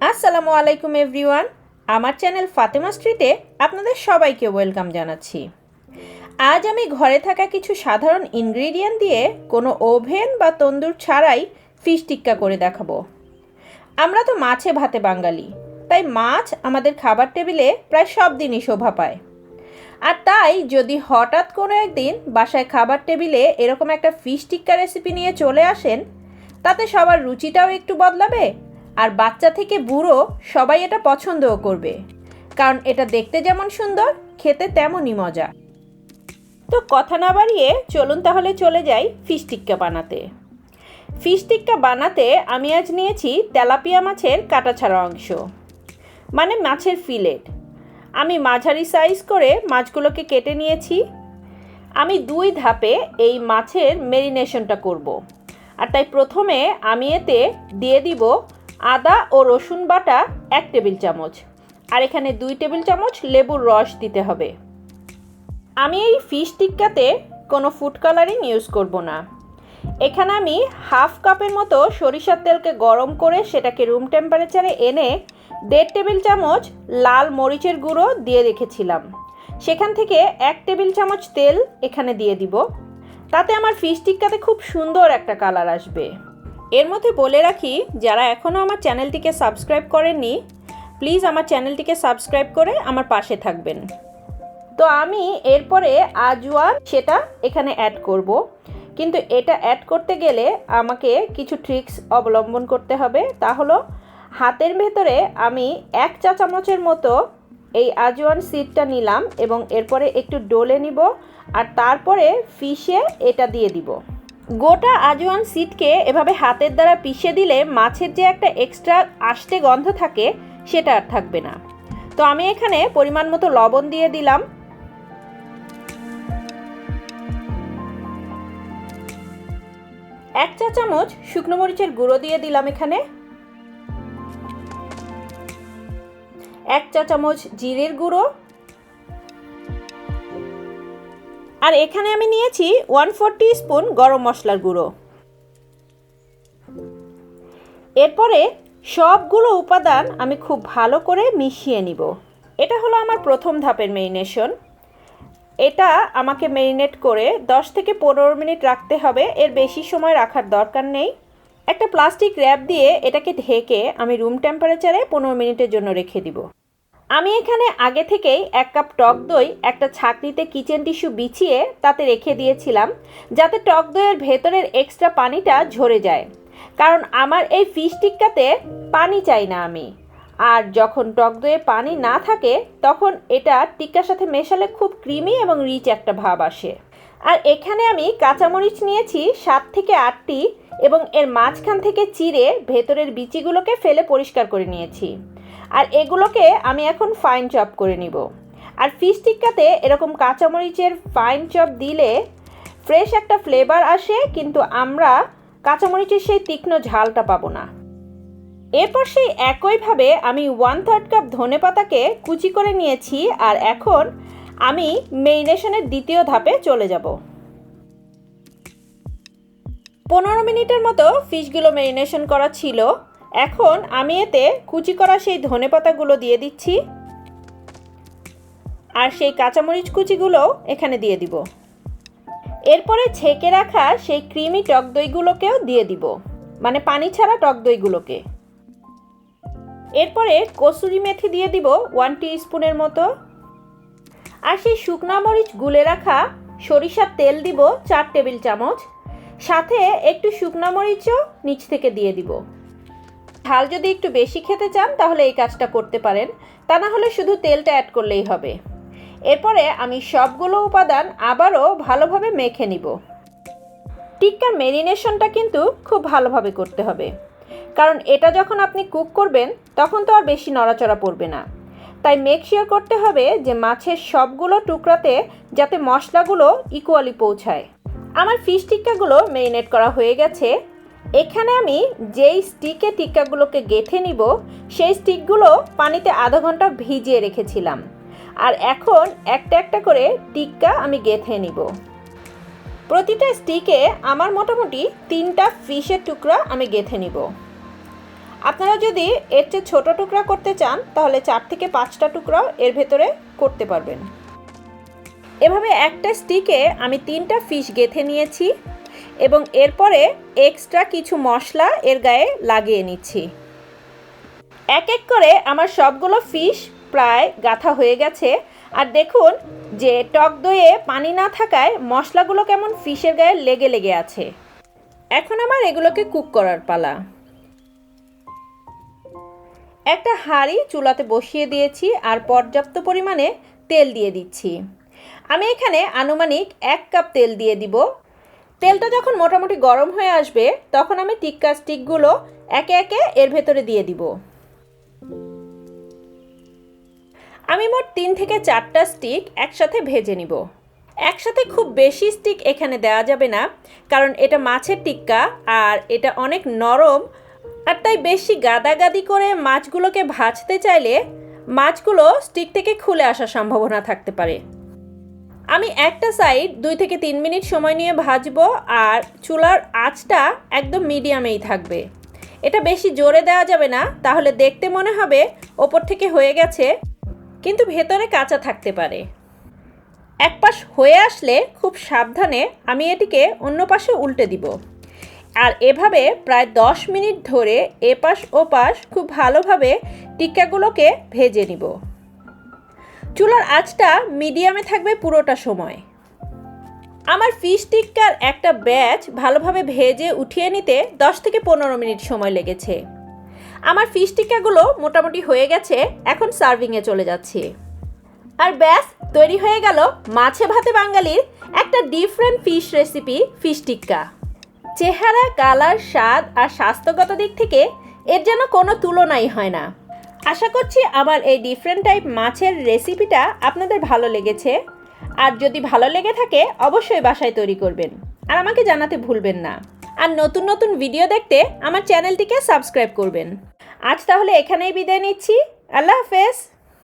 আসসালামু আলাইকুম এভরিওয়ান, আমার চ্যানেল ফাতেমা স্ট্রিটে আপনাদের সবাইকে ওয়েলকাম জানাচ্ছি। আজ আমি ঘরে থাকা কিছু সাধারণ ইনগ্রিডিয়েন্ট দিয়ে কোনো ওভেন বা তন্দুর ছাড়াই ফিশ টিক্কা করে দেখাবো। আমরা তো মাছে ভাতে বাঙালি, তাই মাছ আমাদের খাবার টেবিলে প্রায় সব দিনই শোভা পায়। আর তাই যদি হঠাৎ কোনো একদিন বাসায় খাবার টেবিলে এরকম একটা ফিশ টিক্কা রেসিপি নিয়ে চলে আসেন, তাতে সবার রুচিটাও একটু বদলাবে আর বাচ্চা থেকে বুড়ো সবাই এটা পছন্দও করবে, কারণ এটা দেখতে যেমন সুন্দর খেতে তেমনই মজা। তো কথা না বাড়িয়ে চলুন তাহলে চলে যাই ফিশ টিক্কা বানাতে। ফিশ টিক্কা বানাতে আমি আজ নিয়েছি তেলাপিয়া মাছের কাটা ছাড়া অংশ, মানে মাছের ফিলেট। আমি মাঝারি সাইজ করে মাছগুলোকে কেটে নিয়েছি। আমি 2 ধাপে এই মাছের ম্যারিনেশনটা করব, আর তাই প্রথমে আমি এতে দিয়ে দিব আদা ও রসুন বাটা 1 টেবিল চামচ, আর এখানে 2 টেবিল চামচ লেবুর রস দিতে হবে। আমি এই ফিশ টিক্কাতে কোনো ফুড কালারিং ইউজ করব না। এখানে আমি 1/2 কাপের মতো সরিষার তেলকে গরম করে সেটাকে রুম টেম্পারেচারে এনে 1.5 টেবিল চামচ লাল মরিচের গুঁড়ো দিয়ে রেখেছিলাম। সেখান থেকে 1 টেবিল চামচ তেল এখানে দিয়ে দিব। তাতে আমার ফিশ টিক্কাতে খুব সুন্দর একটা কালার আসবে। এর মধ্যে বলে রাখি, যারা এখনও আমার চ্যানেলটিকে সাবস্ক্রাইব করেননি, প্লিজ আমার চ্যানেলটিকে সাবস্ক্রাইব করে আমার পাশে থাকবেন। তো আমি এরপরে আজওয়ান সেটা এখানে অ্যাড করব, কিন্তু এটা অ্যাড করতে গেলে আমাকে কিছু ট্রিক্স অবলম্বন করতে হবে। তা হলো, হাতের ভেতরে আমি 1 চা চামচের মতো এই আজওয়ান সিডটা নিলাম এবং এরপরে একটু ডলে নিব, আর তারপরে ফিশে এটা দিয়ে দিব। গোটা আজওয়ান সিডকে এভাবে হাতের দ্বারা পিষে দিলে মাছের যে একটা এক্সট্রা আষ্টে গন্ধ থাকে সেটা আর থাকবে না। তো আমি এখানে পরিমাণ মতো লবণ দিয়ে দিলাম। এক চা চামচ শুকনো মরিচের গুঁড়ো দিয়ে দিলাম এখানে। 1 চা চামচ জিরের গুঁড়ো, আর এখানে আমি নিয়েছি 1/4 টিস্পুন গরম মশলার গুঁড়ো। এরপরে সবগুলো উপাদান আমি খুব ভালো করে মিশিয়ে নিব। এটা হলো আমার প্রথম ধাপের ম্যারিনেশন। এটা আমাকে ম্যারিনেট করে 10 থেকে 15 মিনিট রাখতে হবে, এর বেশি সময় রাখার দরকার নেই। একটা প্লাস্টিক র্যাপ দিয়ে এটাকে ঢেকে আমি রুম টেম্পারেচারে 15 মিনিটের জন্য রেখে দিব। আমি এখানে আগে থেকেই 1 কাপ টক দই একটা ছাঁকনিতে কিচেন টিস্যু বিছিয়ে তাতে রেখে দিয়েছিলাম, যাতে টক দইয়ের ভেতরের এক্সট্রা পানিটা ঝরে যায়, কারণ আমার এই ফিশ টিক্কাতে পানি চাই না আমি। আর যখন টক দইয়ে পানি না থাকে তখন এটা টিক্কার সাথে মেশালে খুব ক্রিমি এবং রিচ একটা ভাব আসে। আর এখানে আমি কাঁচামরিচ নিয়েছি 7 থেকে 8টি এবং এর মাঝখান থেকে চিড়ে ভেতরের বিচিগুলোকে ফেলে পরিষ্কার করে নিয়েছি। আর এগুলোকে আমি এখন ফাইন চপ করে নিব। আর ফিশ টিক্কাতে এরকম কাঁচামরিচের ফাইন চপ দিলে ফ্রেশ একটা ফ্লেভার আসে, কিন্তু আমরা কাঁচামরিচের সেই তীক্ষ্ণ ঝালটা পাবো না। এরপর সেই একইভাবে আমি 1/3 কাপ ধনেপাতাকে কুচি করে নিয়েছি। আর এখন আমি ম্যারিনেশনের দ্বিতীয় ধাপে চলে যাব। 15 মিনিটের মতো ফিশগুলো ম্যারিনেশন করা ছিল। এখন আমি এতে কুচি করা সেই ধনেপাতাগুলো দিয়ে দিচ্ছি, আর সেই কাঁচামরিচ কুচিগুলো এখানে দিয়ে দিব। এরপরে ছেঁকে রাখা সেই ক্রিমি টক দইগুলোকেও দিয়ে দিব, মানে পানি ছাড়া টক দইগুলোকে। এরপরে কসুরি মেথি দিয়ে দিব 1 টিস্পুনের মতো, আর সেই শুকনো মরিচ গুলে রাখা সরিষার তেল দিব 4 টেবিল চামচ, সাথে একটু শুকনো মরিচও নিচ থেকে দিয়ে দিব। ঝাল যদি একটু বেশি খেতে চান তাহলে এই কাজটা করতে পারেন, তা না হলে শুধু তেলটা অ্যাড করলেই হবে। এরপরে আমি সবগুলো উপাদান আবারও ভালোভাবে মেখে নিব। টিক্কার ম্যারিনেশনটা কিন্তু খুব ভালোভাবে করতে হবে, কারণ এটা যখন আপনি কুক করবেন তখন তো আর বেশি নড়াচড়া পড়বে না। তাই মেক শিওর করতে হবে যে মাছের সবগুলো টুকরাতে যাতে মশলাগুলো ইকুয়ালি পৌঁছায়। আমার ফিশ টিক্কাগুলো ম্যারিনেট করা হয়ে গেছে। এখানে আমি যেই স্টিকে টিক্কাগুলোকে গেঁথে নিব সেই স্টিকগুলো পানিতে আধা ঘন্টা ভিজিয়ে রেখেছিলাম। আর এখন একটা একটা করে টিক্কা আমি গেঁথে নিব। প্রতিটা স্টিকে আমার মোটামুটি 3টা ফিশের টুকরা আমি গেঁথে নিব। আপনারা যদি এর চেয়ে ছোটো টুকরা করতে চান তাহলে 4 থেকে 5টা টুকরাও এর ভেতরে করতে পারবেন। এভাবে একটা স্টিকে আমি 3টা ফিশ গেঁথে নিয়েছি এবং এরপরে এক্সট্রা কিছু মশলা এর গায়ে লাগিয়ে নিচ্ছি। এক এক করে আমার সবগুলো ফিশ প্রায় গাঁথা হয়ে গেছে। আর দেখুন যে টক দইয়ে পানি না থাকায় মশলাগুলো কেমন ফিশের গায়ে লেগে লেগে আছে। এখন আমার এগুলোকে কুক করার পালা। একটা হাঁড়ি চুলাতে বসিয়ে দিয়েছি আর পর্যাপ্ত পরিমাণে তেল দিয়ে দিচ্ছি। আমি এখানে আনুমানিক 1 কাপ তেল দিয়ে দিব। তেলটা যখন মোটামুটি গরম হয়ে আসবে তখন আমি টিক্কা স্টিকগুলো একে একে এর ভেতরে দিয়ে দিব। আমি মোট 3 থেকে 4টা স্টিক একসাথে ভেজে নিব। একসাথে খুব বেশি স্টিক এখানে দেওয়া যাবে না, কারণ এটা মাছের টিক্কা আর এটা অনেক নরম। আর তাই বেশি গাদাগাদি করে মাছগুলোকে ভাজতে চাইলে মাছগুলো স্টিক থেকে খুলে আসার সম্ভাবনা থাকতে পারে। আমি একটা সাইড 2 থেকে 3 মিনিট সময় নিয়ে ভাজবো আর চুলার আঁচটা একদম মিডিয়ামেই থাকবে। এটা বেশি জোরে দেওয়া যাবে না, তাহলে দেখতে মনে হবে ওপর থেকে হয়ে গেছে কিন্তু ভেতরে কাঁচা থাকতে পারে। এক পাশ হয়ে আসলে খুব সাবধানে আমি এটিকে অন্য পাশে উল্টে দিব আর এভাবে প্রায় 10 মিনিট ধরে এপাশ ওপাশ খুব ভালোভাবে টিক্কাগুলোকে ভেজে নিব। চুলার আঁচটা মিডিয়ামে থাকবে পুরোটা সময়। আমার ফিশ টিক্কার একটা ব্যাচ ভালোভাবে ভেজে উঠিয়ে নিতে 10 থেকে 15 মিনিট সময় লেগেছে। আমার ফিশ টিক্কাগুলো মোটামুটি হয়ে গেছে, এখন সার্ভিংয়ে চলে যাচ্ছি। আর ব্যাস তৈরি হয়ে গেল মাছে ভাতে বাঙালির একটা ডিফারেন্ট ফিশ রেসিপি, ফিশ টিক্কা। চেহারা, কালার, স্বাদ আর স্বাস্থ্যগত দিক থেকে এর যেন কোনো তুলনাই হয় না। আশা করছি আমার এই ডিফারেন্ট টাইপ মাছের রেসিপিটা আপনাদের ভালো লেগেছে। আর যদি ভালো লেগে থাকে অবশ্যই বাসায় তৈরি করবেন আর আমাকে জানাতে ভুলবেন না। আর নতুন নতুন ভিডিও দেখতে আমার চ্যানেলটিকে সাবস্ক্রাইব করবেন। আজ তাহলে এখানেই বিদায় নিচ্ছি। আল্লাহ হাফেজ।